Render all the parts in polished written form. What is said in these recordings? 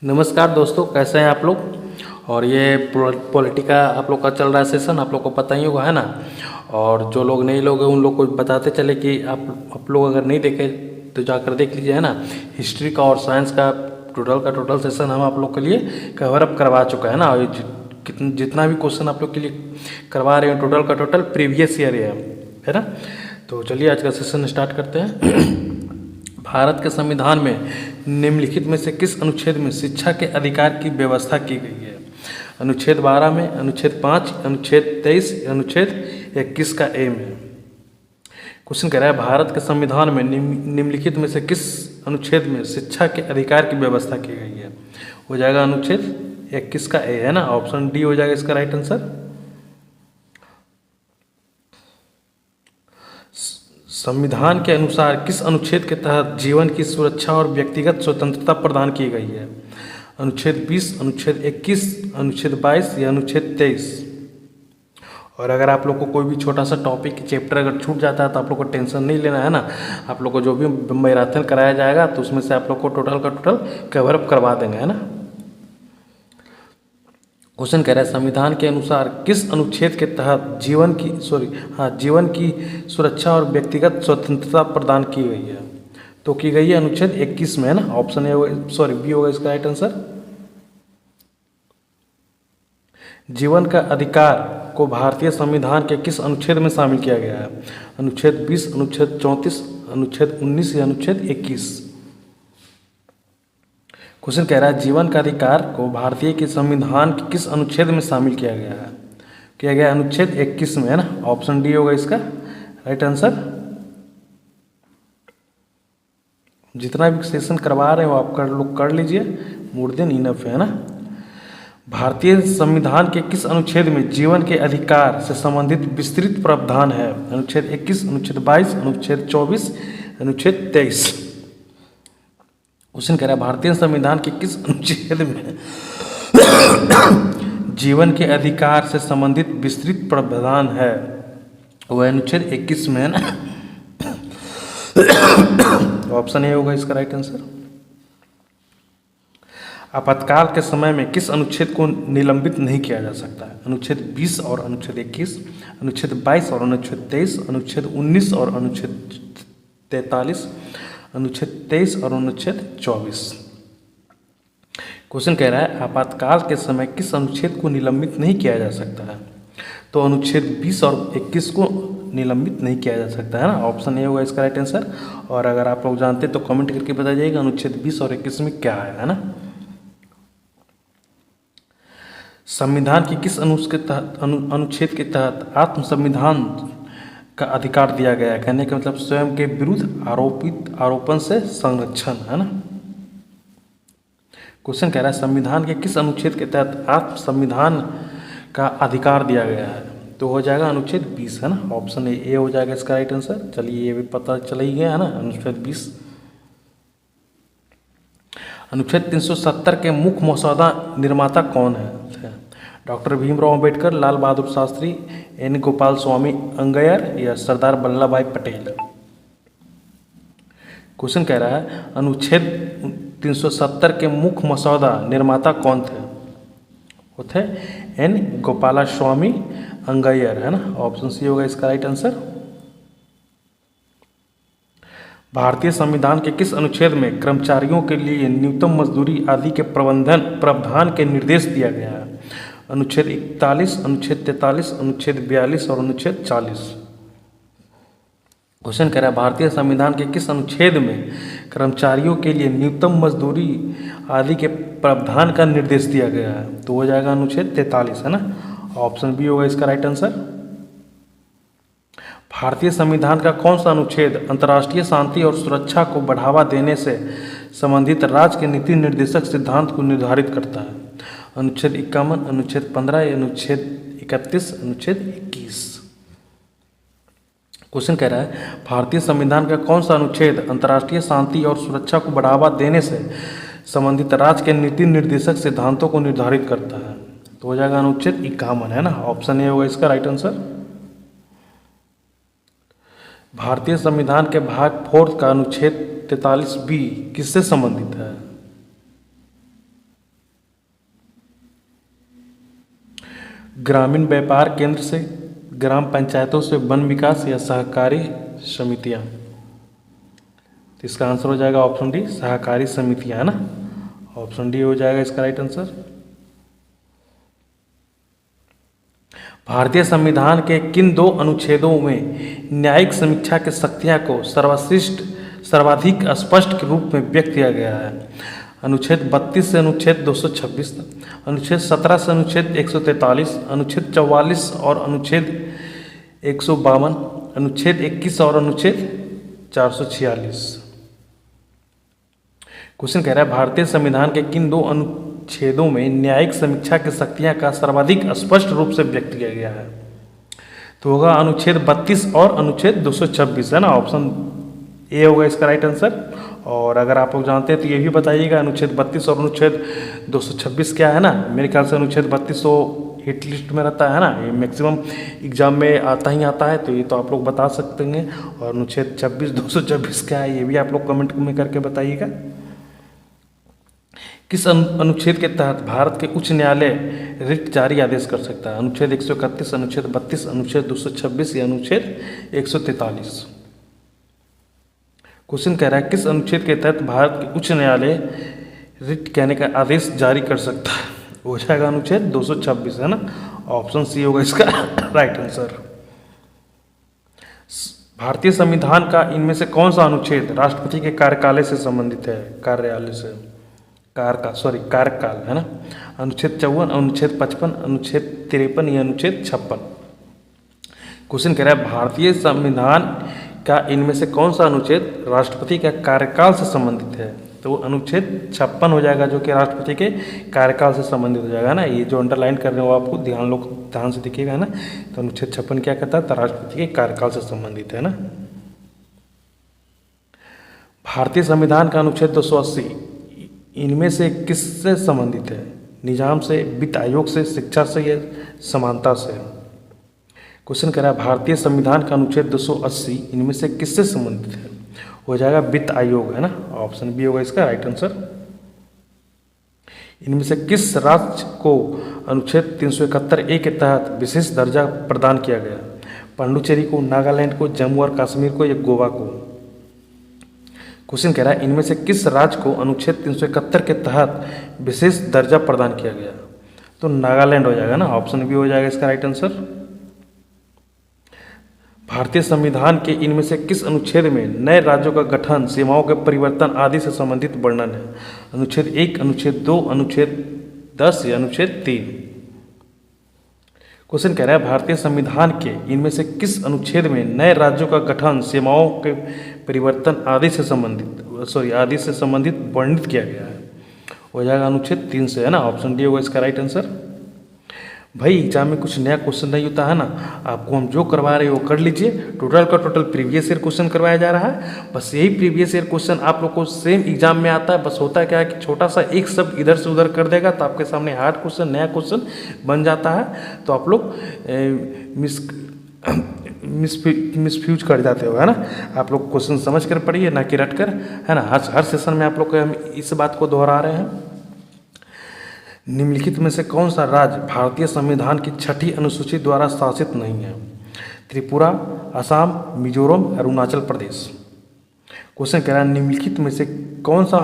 नमस्कार दोस्तों, कैसे हैं आप लोग। और ये पॉलिटिका आप लोग का चल रहा है सेशन, आप लोग को पता ही होगा, है ना। और जो लोग नए लोग हैं उन लोग को बताते चले कि आप लोग अगर नहीं देखे तो जाकर देख लीजिए, है ना। हिस्ट्री का और साइंस का टोटल सेशन हम आप लोग के लिए कवर अप करवा चुका है ना। और जितना भी क्वेश्चन आप लोग के लिए करवा रहे हैं टोटल का टोटल प्रीवियस ईयर है ना। तो चलिए आज का सेशन स्टार्ट करते हैं। भारत के संविधान में निम्नलिखित में से किस अनुच्छेद में शिक्षा के अधिकार की व्यवस्था की गई है। अनुच्छेद 12 में, अनुच्छेद 5, अनुच्छेद 23, अनुच्छेद 21 का ए में। क्वेश्चन कह रहा है भारत के संविधान में निम्नलिखित में से किस अनुच्छेद में शिक्षा के अधिकार की व्यवस्था की गई है। हो जाएगा अनुच्छेद 21 का ए, है ना। ऑप्शन डी हो जाएगा इसका राइट आंसर। संविधान के अनुसार किस अनुच्छेद के तहत जीवन की सुरक्षा और व्यक्तिगत स्वतंत्रता प्रदान की गई है। अनुच्छेद 20, अनुच्छेद 21, अनुच्छेद 22 या अनुच्छेद 23। और अगर आप लोग को कोई भी छोटा सा टॉपिक चैप्टर अगर छूट जाता है तो आप लोग को टेंशन नहीं लेना है ना। आप लोग को जो भी मैराथन कराया जाएगा तो उसमें से आप लोग को टोटल का टोटल कवर अप करवा देंगे, है ना। क्वेश्चन कह रहा है संविधान के अनुसार किस अनुच्छेद के तहत जीवन की सुरक्षा और व्यक्तिगत स्वतंत्रता प्रदान की गई है। तो की गई है अनुच्छेद 21 में, है ना। ऑप्शन बी होगा इसका राइट आंसर। जीवन का अधिकार को भारतीय संविधान के किस अनुच्छेद में शामिल किया गया है। अनुच्छेद 20, अनुच्छेद 34, अनुच्छेद 19 या अनुच्छेद 21। क्वेश्चन कह रहा है जीवन का अधिकार को भारतीय के संविधान के किस अनुच्छेद में शामिल किया गया है। किया गया अनुच्छेद 21 में, है ना। ऑप्शन डी होगा इसका राइट आंसर। जितना भी सेशन करवा रहे हो आप लोग कर लीजिए, मोर देन इनफ है ना। भारतीय संविधान के किस अनुच्छेद में जीवन के अधिकार से संबंधित विस्तृत प्रावधान है। अनुच्छेद 21, अनुच्छेद 22, अनुच्छेद 24, अनुच्छेद 23। क्वेश्चन कह रहा है भारतीय संविधान के किस अनुच्छेद में जीवन के अधिकार से संबंधित विस्तृत प्रावधान है। वह अनुच्छेद 21 में, है ना। ऑप्शन ए होगा इसका राइट आंसर। आपातकाल के समय में किस अनुच्छेद को निलंबित नहीं किया जा सकता है। अनुच्छेद 20 और अनुच्छेद 21, अनुच्छेद 22 और अनुच्छेद 23, अनुच्छेद 19 और अनुच्छेद 43, अनुच्छेद 23 और अनुच्छेद 24। क्वेश्चन कह रहा है आपातकाल के समय किस अनुच्छेद को निलंबित नहीं किया जा सकता है। तो अनुच्छेद 20 और 21 को निलंबित नहीं किया जा सकता है ना। ऑप्शन ए होगा इसका राइट आंसर। और अगर आप लोग जानते तो कमेंट करके बता जाइएगा अनुच्छेद 20 और 21 में क्या है ना। संविधान की किस अनुच्छेद के तहत आत्म संविधान का अधिकार दिया गया है। कहने का मतलब स्वयं के विरुद्ध आरोपण से संरक्षण, है ना। क्वेश्चन कह रहा है संविधान के किस अनुच्छेद के तहत आत्म संविधान का अधिकार दिया गया है। तो हो जाएगा अनुच्छेद 20, है ना। ऑप्शन ए हो जाएगा इसका राइट आंसर। चलिए ये भी पता चला ही गया, है ना। अनुच्छेद 20। अनुच्छेद 370 के मुख्य मसौदा निर्माता कौन है। डॉक्टर भीमराव अंबेडकर, लाल बहादुर शास्त्री, एन गोपाल स्वामी अंगैयर या सरदार वल्लभ भाई पटेल। क्वेश्चन कह रहा है अनुच्छेद 370 के मुख्य मसौदा निर्माता कौन थे। वो थे एन गोपाला स्वामी अंगैयर, है ना। ऑप्शन सी होगा इसका राइट आंसर। भारतीय संविधान के किस अनुच्छेद में कर्मचारियों के लिए न्यूनतम मजदूरी आदि के प्रावधान के निर्देश दिया गया है। अनुच्छेद 41, अनुच्छेद 43, अनुच्छेद 42 और अनुच्छेद 40। क्वेश्चन कह रहा है भारतीय संविधान के किस अनुच्छेद में कर्मचारियों के लिए न्यूनतम मजदूरी आदि के प्रावधान का निर्देश दिया गया है। तो हो जाएगा अनुच्छेद 43, है ना। ऑप्शन बी होगा इसका राइट आंसर। भारतीय संविधान का कौन सा अनुच्छेद अंतर्राष्ट्रीय शांति और सुरक्षा को बढ़ावा देने से संबंधित राज्य के नीति निर्देशक सिद्धांत को निर्धारित करता है। अनुच्छेद 51, अनुच्छेद 15, अनुच्छेद 31, अनुच्छेद 21। क्वेश्चन कह रहा है भारतीय संविधान का कौन सा अनुच्छेद अंतर्राष्ट्रीय शांति और सुरक्षा को बढ़ावा देने से संबंधित राज्य के नीति निर्देशक सिद्धांतों को निर्धारित करता है। तो हो जाएगा अनुच्छेद 51, है ना। ऑप्शन ए होगा इसका राइट आंसर। भारतीय संविधान के भाग 4 का अनुच्छेद 43B किससे संबंधित है। ग्रामीण व्यापार केंद्र से, ग्राम पंचायतों से, वन विकास या सहकारी समितियां। तो इसका आंसर हो जाएगा ऑप्शन डी, सहकारी समितियां, है ना। ऑप्शन डी हो जाएगा इसका राइट आंसर। भारतीय संविधान के किन दो अनुच्छेदों में न्यायिक समीक्षा की शक्तियां को सर्वाधिक स्पष्ट रूप में व्यक्त किया गया है? अनुच्छेद 32 से अनुच्छेद 226 तक, अनुच्छेद 17 से अनुच्छेद 143, अनुच्छेद 44 और अनुच्छेद 152, अनुच्छेद 21 और अनुच्छेद 446। क्वेश्चन कह रहा है भारतीय संविधान के किन दो अनुच्छेदों में न्यायिक समीक्षा की शक्तियां का सर्वाधिक स्पष्ट रूप से व्यक्त किया गया है? तो होगा अनुच्छेद 32 और अनुच्छेद 226, है ना। ऑप्शन ए होगा इसका राइट आंसर। और अगर आप लोग जानते हैं तो ये भी बताइएगा अनुच्छेद 32 और अनुच्छेद 226 क्या है ना। मेरे ख्याल से अनुच्छेद 32 तो हिट लिस्ट में रहता है ना, ये मैक्सिमम एग्जाम में आता ही आता है, तो ये तो आप लोग बता सकते हैं। और अनुच्छेद 226 क्या है ये भी आप लोग कमेंट में करके बताइएगा। किस अनुच्छेद के तहत भारत के उच्च न्यायालय रिट जारी आदेश कर सकता है? अनुच्छेद 131, अनुच्छेद 32, अनुच्छेद 226 या अनुच्छेद 143? क्वेश्चन कह रहा है किस अनुच्छेद के तहत भारत के उच्च न्यायालय रिट कहने का आदेश जारी कर सकता है? हो जाएगा अनुच्छेद 226, है ना। ऑप्शन सी होगा इसका राइट आंसर। भारतीय संविधान का इनमें से कौन सा अनुच्छेद राष्ट्रपति के कार्यकाल से संबंधित है? कार्यालय से, कार्यकाल, है ना। अनुच्छेद 54, अनुच्छेद 55, अनुच्छेद 53 या अनुच्छेद 56? क्वेश्चन कह रहा है भारतीय संविधान का इनमें से कौन सा अनुच्छेद राष्ट्रपति के कार्यकाल से संबंधित है? तो अनुच्छेद 56 हो जाएगा, जो कि राष्ट्रपति के कार्यकाल से संबंधित हो जाएगा ना। ये जो अंडरलाइन कर रहे हो आपको ध्यान से दिखेगा ना। तो अनुच्छेद 56 क्या कहता है? तो राष्ट्रपति के कार्यकाल से संबंधित है ना। भारतीय संविधान का अनुच्छेद 280 इनमें से किससे संबंधित है? निजाम से, वित्त आयोग से, शिक्षा से या समानता से? क्वेश्चन कह रहा है भारतीय संविधान का अनुच्छेद 280 इनमें से किससे संबंधित है? हो जाएगा वित्त आयोग, है ना। ऑप्शन बी होगा इसका राइट आंसर। इनमें से किस राज्य को अनुच्छेद 371 ए के तहत विशेष दर्जा प्रदान किया गया? पांडुचेरी को, नागालैंड को, जम्मू और कश्मीर को या गोवा को? क्वेश्चन कह रहा है इनमें से किस राज्य को अनुच्छेद 371 के तहत विशेष दर्जा प्रदान किया गया? तो नागालैंड हो जाएगा ना। ऑप्शन बी हो जाएगा इसका राइट आंसर। भारतीय संविधान के इनमें से किस अनुच्छेद में नए राज्यों का गठन, सीमाओं के परिवर्तन आदि से संबंधित वर्णन है? अनुच्छेद 1, अनुच्छेद 2, अनुच्छेद 10 या अनुच्छेद 3? क्वेश्चन कह रहा है भारतीय संविधान के इनमें से किस अनुच्छेद में नए राज्यों का गठन, सीमाओं के परिवर्तन आदि से संबंधित वर्णित किया गया है? हो जाएगा अनुच्छेद 3 से, है ना। ऑप्शन डी होगा इसका राइट आंसर। भाई एग्जाम में कुछ नया क्वेश्चन नहीं होता है ना, आपको हम जो करवा रहे हो कर लीजिए। टोटल का टोटल प्रीवियस ईयर क्वेश्चन करवाया जा रहा है। बस यही प्रीवियस ईयर क्वेश्चन आप लोग को सेम एग्जाम में आता है। बस होता क्या है कि छोटा सा एक शब्द इधर से उधर कर देगा तो आपके सामने हार्ड क्वेश्चन, नया क्वेश्चन बन जाता है। तो आप लोग मिसफ्यूज कर जाते हो, है ना। आप लोग क्वेश्चन समझ कर पढ़िए, ना कि रट कर, है ना। हर सेशन में आप लोग को हम इस बात को दोहरा रहे हैं। निम्नलिखित में से कौन सा राज्य भारतीय संविधान की 6ठी अनुसूची द्वारा शासित नहीं है? त्रिपुरा, असम, मिजोरम, अरुणाचल प्रदेश? क्वेश्चन कह रहा है निम्नलिखित में से कौन सा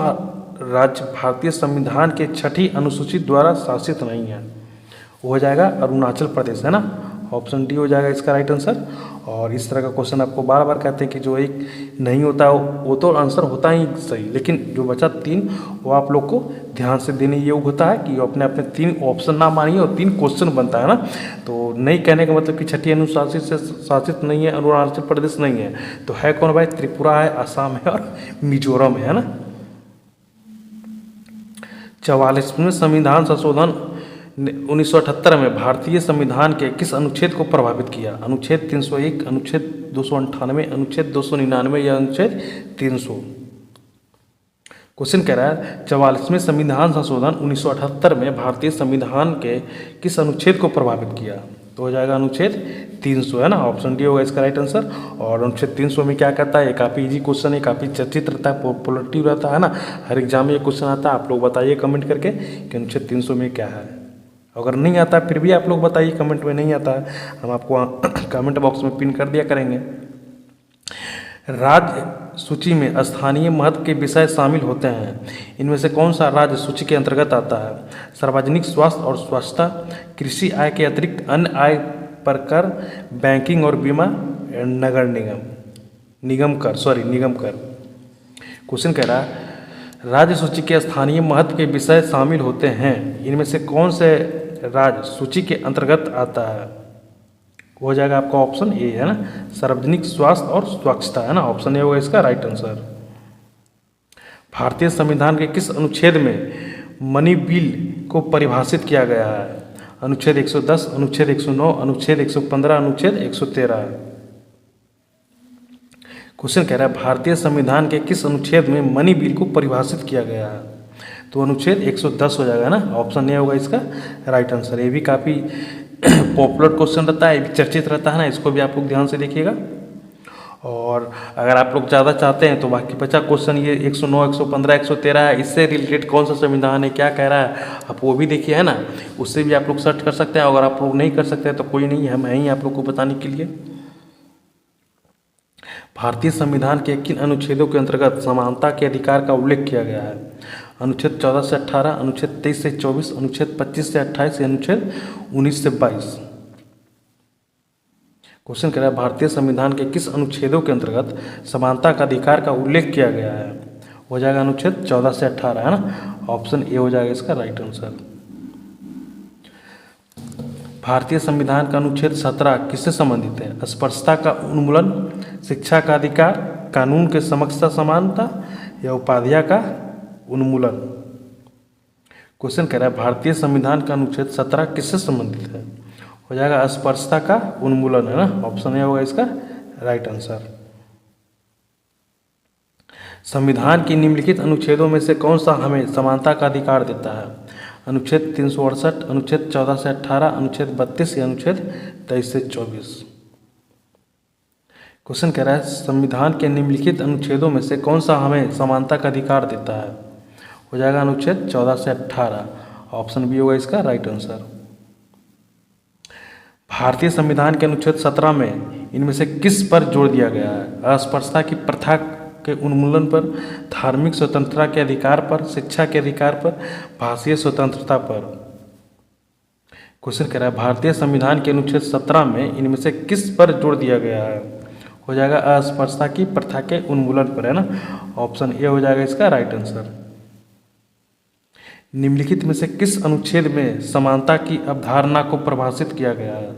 राज्य भारतीय संविधान के 6ठी अनुसूची द्वारा शासित नहीं है? वो हो जाएगा अरुणाचल प्रदेश, है ना। ऑप्शन डी हो जाएगा इसका राइट आंसर। और इस तरह का क्वेश्चन आपको बार बार कहते हैं कि जो एक नहीं होता वो तो आंसर होता ही सही, लेकिन जो बचा 3 वो आप लोग को ध्यान से देने योग्य होता है कि अपने 3 ऑप्शन ना मानिए और 3 क्वेश्चन बनता है ना। तो नहीं कहने का मतलब कि 6ठी अनुसूची से शासित नहीं है, अरुणाचल प्रदेश नहीं है, तो है कौन भाई? त्रिपुरा है, असम है और मिजोरम है ना। 44वें संविधान संशोधन 1978 में भारतीय संविधान के किस अनुच्छेद को प्रभावित किया? अनुच्छेद 301, अनुच्छेद 298, अनुच्छेद 299 या अनुच्छेद 300? क्वेश्चन कह रहा है 44वें संविधान संशोधन 1978 में भारतीय संविधान के किस अनुच्छेद को प्रभावित किया? तो हो जाएगा अनुच्छेद 300, है ना। ऑप्शन डी होगा इसका राइट आंसर। और अनुच्छेद 300 में क्या कहता है? ये काफ़ी इजी क्वेश्चन है, काफ़ी चर्चित रहता है, पॉपुलरिटी रहता है ना। हर एग्जाम में ये क्वेश्चन आता है। आप लोग बताइए कमेंट करके कि अनुच्छेद 300 में क्या है। अगर नहीं आता फिर भी आप लोग बताइए कमेंट में, नहीं आता है हम आपको कमेंट बॉक्स में पिन कर दिया करेंगे। राज्य सूची में स्थानीय महत्व के विषय शामिल होते हैं, इनमें से कौन सा राज्य सूची के अंतर्गत आता है? सार्वजनिक स्वास्थ्य और स्वच्छता, कृषि आय के अतिरिक्त अन्य आय पर कर, बैंकिंग और बीमा, नगर निगम कर। क्वेश्चन कह रहा है राज्य सूची के स्थानीय महत्व के विषय शामिल होते हैं, इनमें से कौन से राज्य सूची के अंतर्गत आता है? हो जाएगा आपका ऑप्शन ए, है ना, सार्वजनिक स्वास्थ्य और स्वच्छता, है ना, ऑप्शन ए होगा इसका राइट आंसर। भारतीय संविधान के किस अनुच्छेद में मनी बिल को परिभाषित किया गया है? अनुच्छेद 110, अनुच्छेद 109, अनुच्छेद 115, अनुच्छेद 113। क्वेश्चन कह रहा है भारतीय संविधान के किस अनुच्छेद में मनी बिल को परिभाषित किया गया है? तो अनुच्छेद 110 हो जाएगा ना, ऑप्शन ए होगा इसका राइट आंसर। ये भी काफ़ी पॉपुलर क्वेश्चन रहता है, ये भी चर्चित रहता है ना, इसको भी आप लोग ध्यान से देखिएगा। और अगर आप लोग ज़्यादा चाहते हैं तो बाकी 50 क्वेश्चन ये 109, 115, 113 है, इससे रिलेटेड कौन सा संविधान है, क्या कह रहा है, आप वो भी देखिए, है ना, उससे भी आप लोग सर्च कर सकते हैं। अगर आप लोग नहीं कर सकते हैं तो कोई नहीं, हम हैं ही आप लोग को बताने के लिए। भारतीय संविधान के किन अनुच्छेदों के अंतर्गत समानता के अधिकार का उल्लेख किया गया है? अनुच्छेद 14 से 18, अनुच्छेद 23 से 24, अनुच्छेद 25 से 28, अनुच्छेद 19 से 22। क्वेश्चन कह रहा है भारतीय संविधान के किस अनुच्छेदों के अंतर्गत समानता का अधिकार का उल्लेख किया गया है? हो जाएगा अनुच्छेद 14 से 18, है ना, ऑप्शन ए हो जाएगा इसका राइट आंसर। भारतीय संविधान का अनुच्छेद 17 किससे संबंधित है? स्पर्शता का उन्मूलन, शिक्षा का अधिकार, कानून के समक्ष समानता या उपाधियां का उन्मूलन। क्वेश्चन कह रहा है भारतीय संविधान का अनुच्छेद 17 किससे संबंधित है? हो जाएगा अस्पृश्यता का उन्मूलन, है ना, ऑप्शन ए होगा इसका राइट आंसर। संविधान की निम्नलिखित अनुच्छेदों में से कौन सा हमें समानता का अधिकार देता है? अनुच्छेद 368, अनुच्छेद 14 से 18, अनुच्छेद 32 या अनुच्छेद 23 से 24। क्वेश्चन कह रहा है संविधान के निम्नलिखित अनुच्छेदों में से कौन सा हमें समानता का अधिकार देता है? हो जाएगा अनुच्छेद 14 से 18, ऑप्शन बी होगा इसका राइट आंसर। भारतीय संविधान के अनुच्छेद 17 में इनमें से किस पर जोर दिया गया है? अस्पृश्यता की प्रथा के उन्मूलन पर, धार्मिक स्वतंत्रता के अधिकार पर, शिक्षा के अधिकार पर, भाषीय स्वतंत्रता पर। क्वेश्चन कह रहा है भारतीय संविधान के अनुच्छेद 17 में इनमें से किस पर जोर दिया गया है? हो जाएगा अस्पृश्यता की प्रथा के उन्मूलन पर, है ना, ऑप्शन ए हो जाएगा इसका राइट आंसर। निम्नलिखित में से किस अनुच्छेद में समानता की अवधारणा को परिभाषित किया गया है?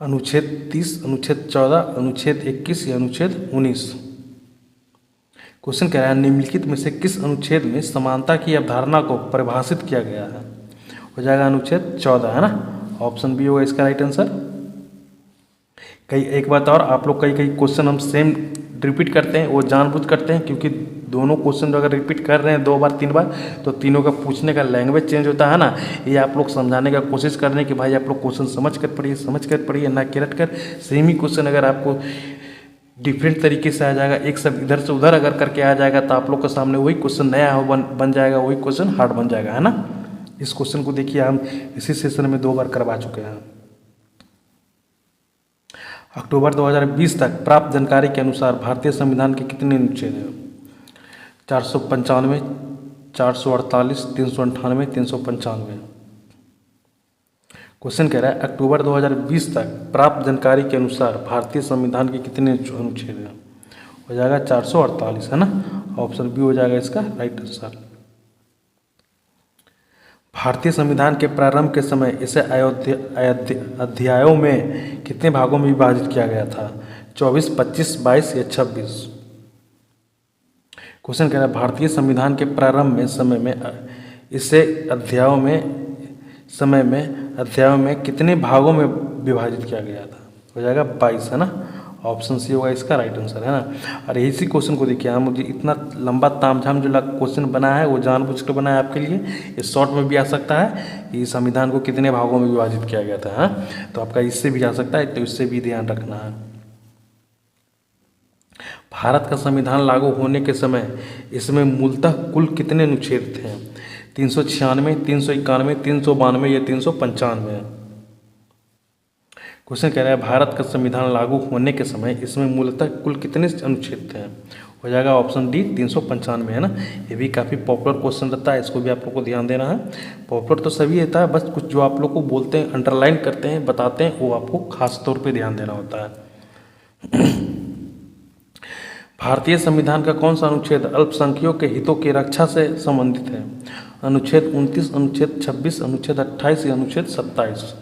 अनुच्छेद 30, अनुच्छेद 14, अनुच्छेद 21 या अनुच्छेद 19। क्वेश्चन कह रहा है निम्नलिखित में से किस अनुच्छेद में समानता की अवधारणा को परिभाषित किया गया है? हो जाएगा अनुच्छेद 14, है ना, ऑप्शन बी होगा इसका राइट आंसर। एक बात और, आप लोग कई क्वेश्चन हम सेम रिपीट करते हैं, वो जानबूझ करते हैं, क्योंकि दोनों क्वेश्चन अगर रिपीट कर रहे हैं 2 बार 3 बार तो तीनों का पूछने का लैंग्वेज चेंज होता है ना। ये आप लोग समझाने का कोशिश कर रहे हैं कि भाई आप लोग क्वेश्चन समझ कर पढ़िए, ना कि रट कर। सेम ही क्वेश्चन अगर आपको डिफरेंट तरीके से आ जाएगा, एक सब इधर से उधर अगर करके आ जाएगा तो आप लोग के सामने वही क्वेश्चन नया हो बन जाएगा, वही क्वेश्चन हार्ड बन जाएगा, है ना। इस क्वेश्चन को देखिए हम इसी सेशन में 2 बार करवा चुके हैं। अक्टूबर 2020 तक प्राप्त जानकारी के अनुसार भारतीय संविधान के कितने अनुच्छेद हैं? 495, 448, 398, 395। क्वेश्चन कह रहा है अक्टूबर 2020 तक प्राप्त जानकारी के अनुसार भारतीय संविधान के कितने अनुच्छेद हैं? हो जाएगा 448, है ना, ऑप्शन बी हो जाएगा इसका राइट आंसर। भारतीय संविधान के प्रारंभ के समय इसे अध्यायों में कितने भागों में विभाजित किया गया था? 24, 25, 22 या 26। क्वेश्चन कह रहा है भारतीय संविधान के प्रारंभ में समय में इसे अध्यायों में कितने भागों में विभाजित किया गया था? हो जाएगा 22, है ना, ऑप्शन सी होगा इसका राइट आंसर, है ना। और इसी क्वेश्चन को देखिए, हम मुझे इतना लंबा तामझाम जो क्वेश्चन बनाया है वो जानबूझ कर बनाया आपके लिए। ये शॉर्ट में भी आ सकता है कि संविधान को कितने भागों में विभाजित किया गया था, हाँ, तो आपका इससे भी आ सकता है, तो इससे भी ध्यान रखना है। भारत का संविधान लागू होने के समय इसमें मूलतः कुल कितने अनुच्छेद थे? 396, 391, 392 या 395? क्वेश्चन कह रहा है भारत का संविधान लागू होने के समय इसमें मूलतः कुल कितने अनुच्छेद थे? हो जाएगा ऑप्शन डी 395, है ना। ये भी काफ़ी पॉपुलर क्वेश्चन रहता है, इसको भी आप लोग को ध्यान देना है। पॉपुलर तो सभी रहता है, बस कुछ जो आप लोग को बोलते हैं, अंडरलाइन करते हैं, बताते हैं, वो आपको खास तौर पे ध्यान देना होता है। भारतीय संविधान का कौन सा अनुच्छेद अल्पसंख्यकों के हितों की रक्षा से संबंधित है? अनुच्छेद 29, अनुच्छेद 26, अनुच्छेद 28 या अनुच्छेद 27?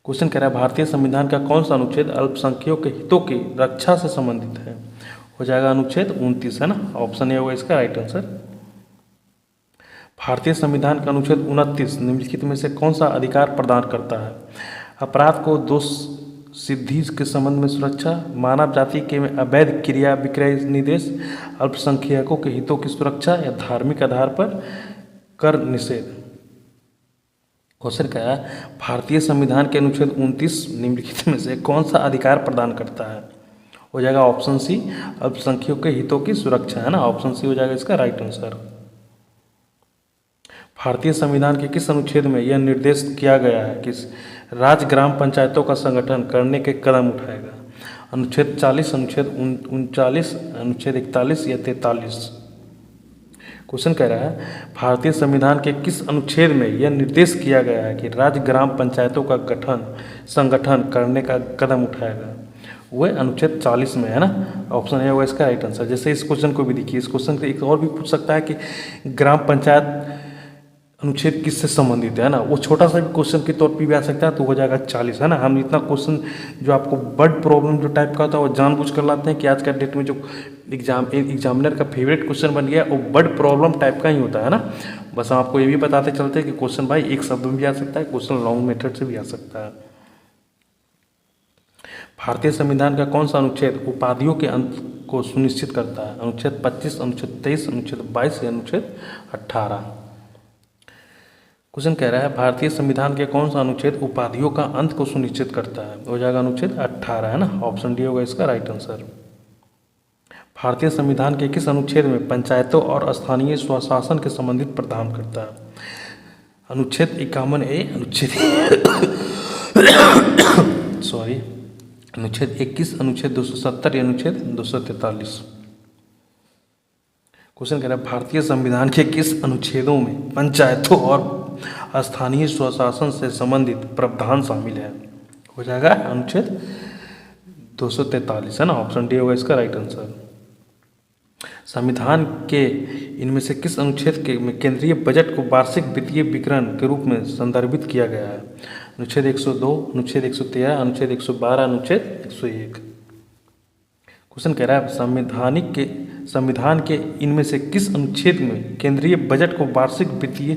क्वेश्चन कह रहा है भारतीय संविधान का कौन सा अनुच्छेद अल्पसंख्यकों के हितों की रक्षा से संबंधित है? हो जाएगा अनुच्छेद 29, है ना। ऑप्शन ए होगा इसका राइट आंसर। भारतीय संविधान का अनुच्छेद 29 निम्नलिखित में से कौन सा अधिकार प्रदान करता है? अपराध को दोष सिद्धि के संबंध में सुरक्षा, मानव जाति के अवैध क्रिया विक्रय निर्देश, अल्पसंख्यकों के हितों की सुरक्षा या धार्मिक आधार पर कर निषेध? क्वेश्चन क्या है भारतीय संविधान के अनुच्छेद 29 निम्नलिखित में से कौन सा अधिकार प्रदान करता है? हो जाएगा ऑप्शन सी अल्पसंख्यकों के हितों की सुरक्षा, है ना। ऑप्शन सी हो जाएगा इसका राइट आंसर। भारतीय संविधान के किस अनुच्छेद में यह निर्देश किया गया है कि राज्य ग्राम पंचायतों का संगठन करने के कदम उठाएगा? अनुच्छेद 40, अनुच्छेद 39, अनुच्छेद 41 या 43? क्वेश्चन कह रहा है भारतीय संविधान के किस अनुच्छेद में यह निर्देश किया गया है कि राज्य ग्राम पंचायतों का संगठन करने का कदम उठाएगा? वह अनुच्छेद 40 में, है ना। ऑप्शन ए होगा इसका राइट आंसर। जैसे इस क्वेश्चन को भी देखिए, इस क्वेश्चन से एक और भी पूछ सकता है कि ग्राम पंचायत अनुच्छेद किससे संबंधित है ना। वो छोटा सा भी क्वेश्चन के तौर पे भी आ सकता है, तो हो जाएगा 40, है ना। हम इतना क्वेश्चन जो आपको वर्ड प्रॉब्लम जो टाइप का होता है वो जानबूझ कर लाते हैं कि आज का डेट में जो एग्जामिनर का फेवरेट क्वेश्चन बन गया वो वर्ड प्रॉब्लम टाइप का ही होता है ना। बस हम आपको ये भी बताते चलते हैं कि क्वेश्चन भाई एक शब्द में भी आ सकता है, क्वेश्चन लॉन्ग मेथड से भी आ सकता है। भारतीय संविधान का कौन सा अनुच्छेद उपाधियों के अंत को सुनिश्चित करता है? अनुच्छेद 25, अनुच्छेद 23, अनुच्छेद 22 या अनुच्छेद 18? क्वेश्चन कह रहा है भारतीय संविधान के कौन सा अनुच्छेद उपाधियों का अंत को सुनिश्चित करता है? हो जाएगा अनुच्छेद 18, है ना। ऑप्शन डी होगा इसका राइट आंसर। भारतीय संविधान के किस अनुच्छेद में पंचायतों और स्थानीय स्वशासन के संबंधित प्रावधान करता है? अनुच्छेद 51A, अनुच्छेद 21, अनुच्छेद 270 या अनुच्छेद 243? क्वेश्चन कह रहा है भारतीय संविधान के किस अनुच्छेदों में पंचायतों और स्थानीय स्वशासन से संबंधित प्रावधान शामिल है? हो जाएगा अनुच्छेद 243, है ना। ऑप्शन डी होगा इसका राइट आंसर। संविधान के इनमें से किस अनुच्छेद के में केंद्रीय बजट को वार्षिक वित्तीय विवरण के रूप में संदर्भित किया गया है? अनुच्छेद 102, अनुच्छेद 113, अनुच्छेद 112, अनुच्छेद 101? क्वेश्चन कह रहा है संविधान के इनमें से किस अनुच्छेद में केंद्रीय बजट को वार्षिक वित्तीय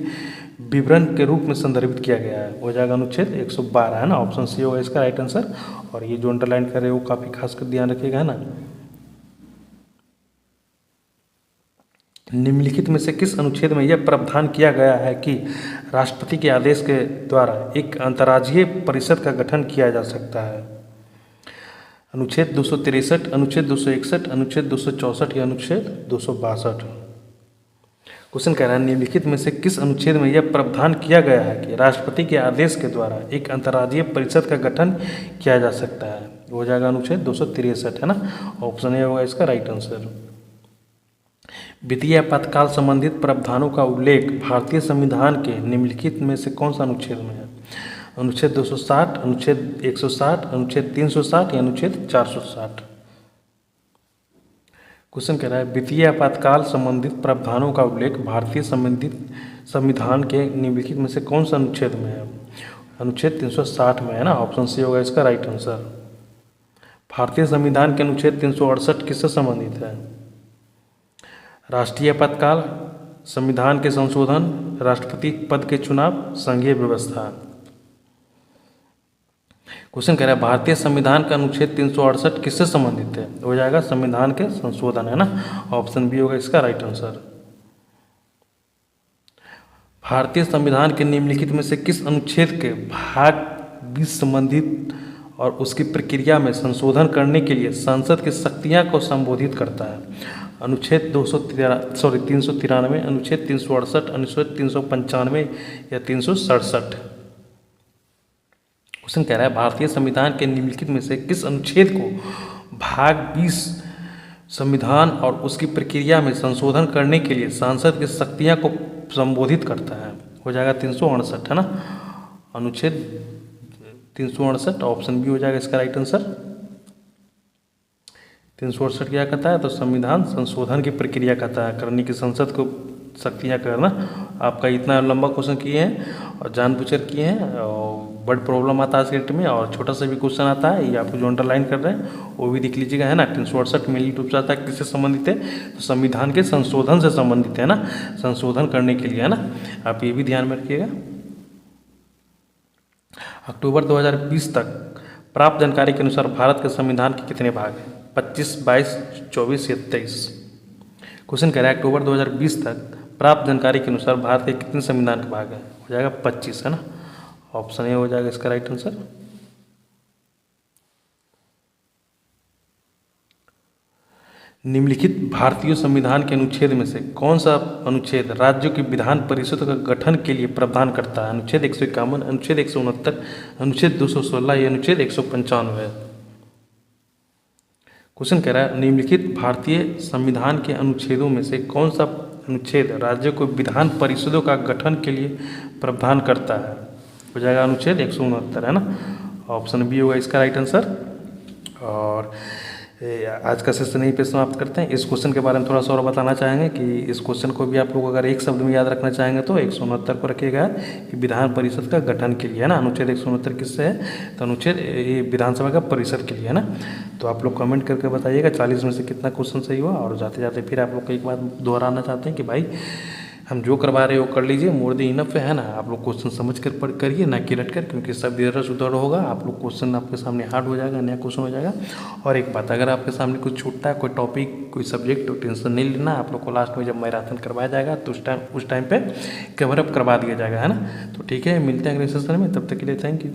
विवरण के रूप में संदर्भित किया गया है? हो जाएगा अनुच्छेद 112, है ना। ऑप्शन सी होगा इसका राइट आंसर। और ये जो अंडरलाइन कर रहे हैं वो काफ़ी खास कर ध्यान रखिएगा, है ना। निम्नलिखित में से किस अनुच्छेद में यह प्रावधान किया गया है कि राष्ट्रपति के आदेश के द्वारा एक अंतर्राज्यीय परिषद का गठन किया जा सकता है? अनुच्छेद 263, अनुच्छेद 261, अनुच्छेद 264 या अनुच्छेद 262? क्वेश्चन कह रहा है निम्नलिखित में से किस अनुच्छेद में यह प्रावधान किया गया है कि राष्ट्रपति के आदेश के द्वारा एक अंतर्राज्यीय परिषद का गठन किया जा सकता है? हो जाएगा अनुच्छेद 263, है ना। ऑप्शन ए होगा इसका राइट आंसर। वित्तीय आपातकाल संबंधित प्रावधानों का उल्लेख भारतीय संविधान के निम्नलिखित में से कौन सा अनुच्छेद में है? अनुच्छेद 260, अनुच्छेद 160, अनुच्छेद 360 या अनुच्छेद 460? क्वेश्चन कह रहा है वित्तीय आपातकाल संबंधित प्रावधानों का उल्लेख भारतीय संविधान के निम्नलिखित में से कौन सा अनुच्छेद में है? अनुच्छेद 360 में, है ना। ऑप्शन सी होगा इसका राइट आंसर। भारतीय संविधान के अनुच्छेद 368 किससे संबंधित है? राष्ट्रीय आपातकाल, संविधान के संशोधन, राष्ट्रपति पद के चुनाव, संघीय व्यवस्था? क्वेश्चन कह रहा है भारतीय संविधान का अनुच्छेद 368 किससे संबंधित है? हो जाएगा संविधान के संशोधन, है ना। ऑप्शन बी होगा इसका राइट आंसर। भारतीय संविधान के निम्नलिखित में से किस अनुच्छेद के भाग 20 संबंधित और उसकी प्रक्रिया में संशोधन करने के लिए संसद की शक्तियां को संबोधित करता है? अनुच्छेद 393, अनुच्छेद 368, अनुच्छेद 395 या 367। क्वेश्चन कह रहा है भारतीय संविधान के निम्नलिखित में से किस अनुच्छेद को भाग 20 संविधान और उसकी प्रक्रिया में संशोधन करने के लिए सांसद की शक्तियां को संबोधित करता है? हो जाएगा 368, है ना। अनुच्छेद 368 ऑप्शन बी हो जाएगा इसका राइट आंसर। 368 क्या कहता है? तो संविधान संशोधन की प्रक्रिया कहता है, करने की संसद को शक्तियाँ करना। आपका इतना लंबा क्वेश्चन किए हैं और जानबूझकर किए हैं, और बड़ प्रॉब्लम आता है सेट में, और छोटा सा भी क्वेश्चन आता है, ये आपको जो अंडरलाइन कर रहे हैं वो भी देख लीजिएगा, है ना। 368 मेनली रूप से आता है किससे संबंधित है? तो संविधान के संशोधन से संबंधित है ना, संशोधन करने के लिए, है ना। आप ये भी ध्यान में रखिएगा। अक्टूबर 2020 तक प्राप्त जानकारी के अनुसार भारत के संविधान के कितने भाग हैं? 25, 22, 24 या 23। क्वेश्चन कह रहा है अक्टूबर 2020 तक प्राप्त जानकारी के अनुसार भारत के कितने संविधान के भाग हैं? हो जाएगा 25, है ना। ऑप्शन ए हो जाएगा इसका राइट आंसर। निम्नलिखित भारतीय संविधान के अनुच्छेद में से कौन सा अनुच्छेद राज्यों की विधान परिषद का गठन के लिए प्रावधान करता है? अनुच्छेद 151, अनुच्छेद 169, अनुच्छेद 216 या अनुच्छेद 195। क्वेश्चन कह रहा है निम्नलिखित भारतीय संविधान के अनुच्छेदों में से कौन सा अनुच्छेद राज्यों को विधान परिषदों का गठन के लिए प्रावधान करता है? हो जाएगा अनुच्छेद 169, है ना। ऑप्शन बी होगा इसका राइट आंसर। और आज का सेशन यहीं पे समाप्त करते हैं। इस क्वेश्चन के बारे में थोड़ा सा और बताना चाहेंगे कि इस क्वेश्चन को भी आप लोग अगर एक शब्द में याद रखना चाहेंगे तो 169 को रखिएगा कि विधान परिषद का गठन के लिए, है ना। अनुच्छेद 169 किससे है? तो अनुच्छेद ये विधानसभा का परिषद के लिए, है ना। तो आप लोग कमेंट करके बताइएगा 40 में से कितना क्वेश्चन सही हुआ। और जाते जाते फिर आप लोग को एक बात दोहराना चाहते हैं कि भाई हम जो करवा रहे हो कर लीजिए, मोर द इनफ है ना। आप लोग क्वेश्चन समझ कर पढ़ करिए, ना कि रट कर, क्योंकि सब इधर उधर होगा। आप लोग क्वेश्चन आपके सामने हार्ड हो जाएगा, नया क्वेश्चन हो जाएगा। और एक बात, अगर आपके सामने कुछ छूटता है, कोई टॉपिक, कोई सब्जेक्ट, तो टेंशन नहीं लेना। आप लोग को लास्ट में जब मैराथन करवाया जाएगा तो उस टाइम पे कवर अप करवा दिया जाएगा, है ना। तो ठीक है, मिलते हैं अगले सेशन में, तब तक के लिए थैंक यू।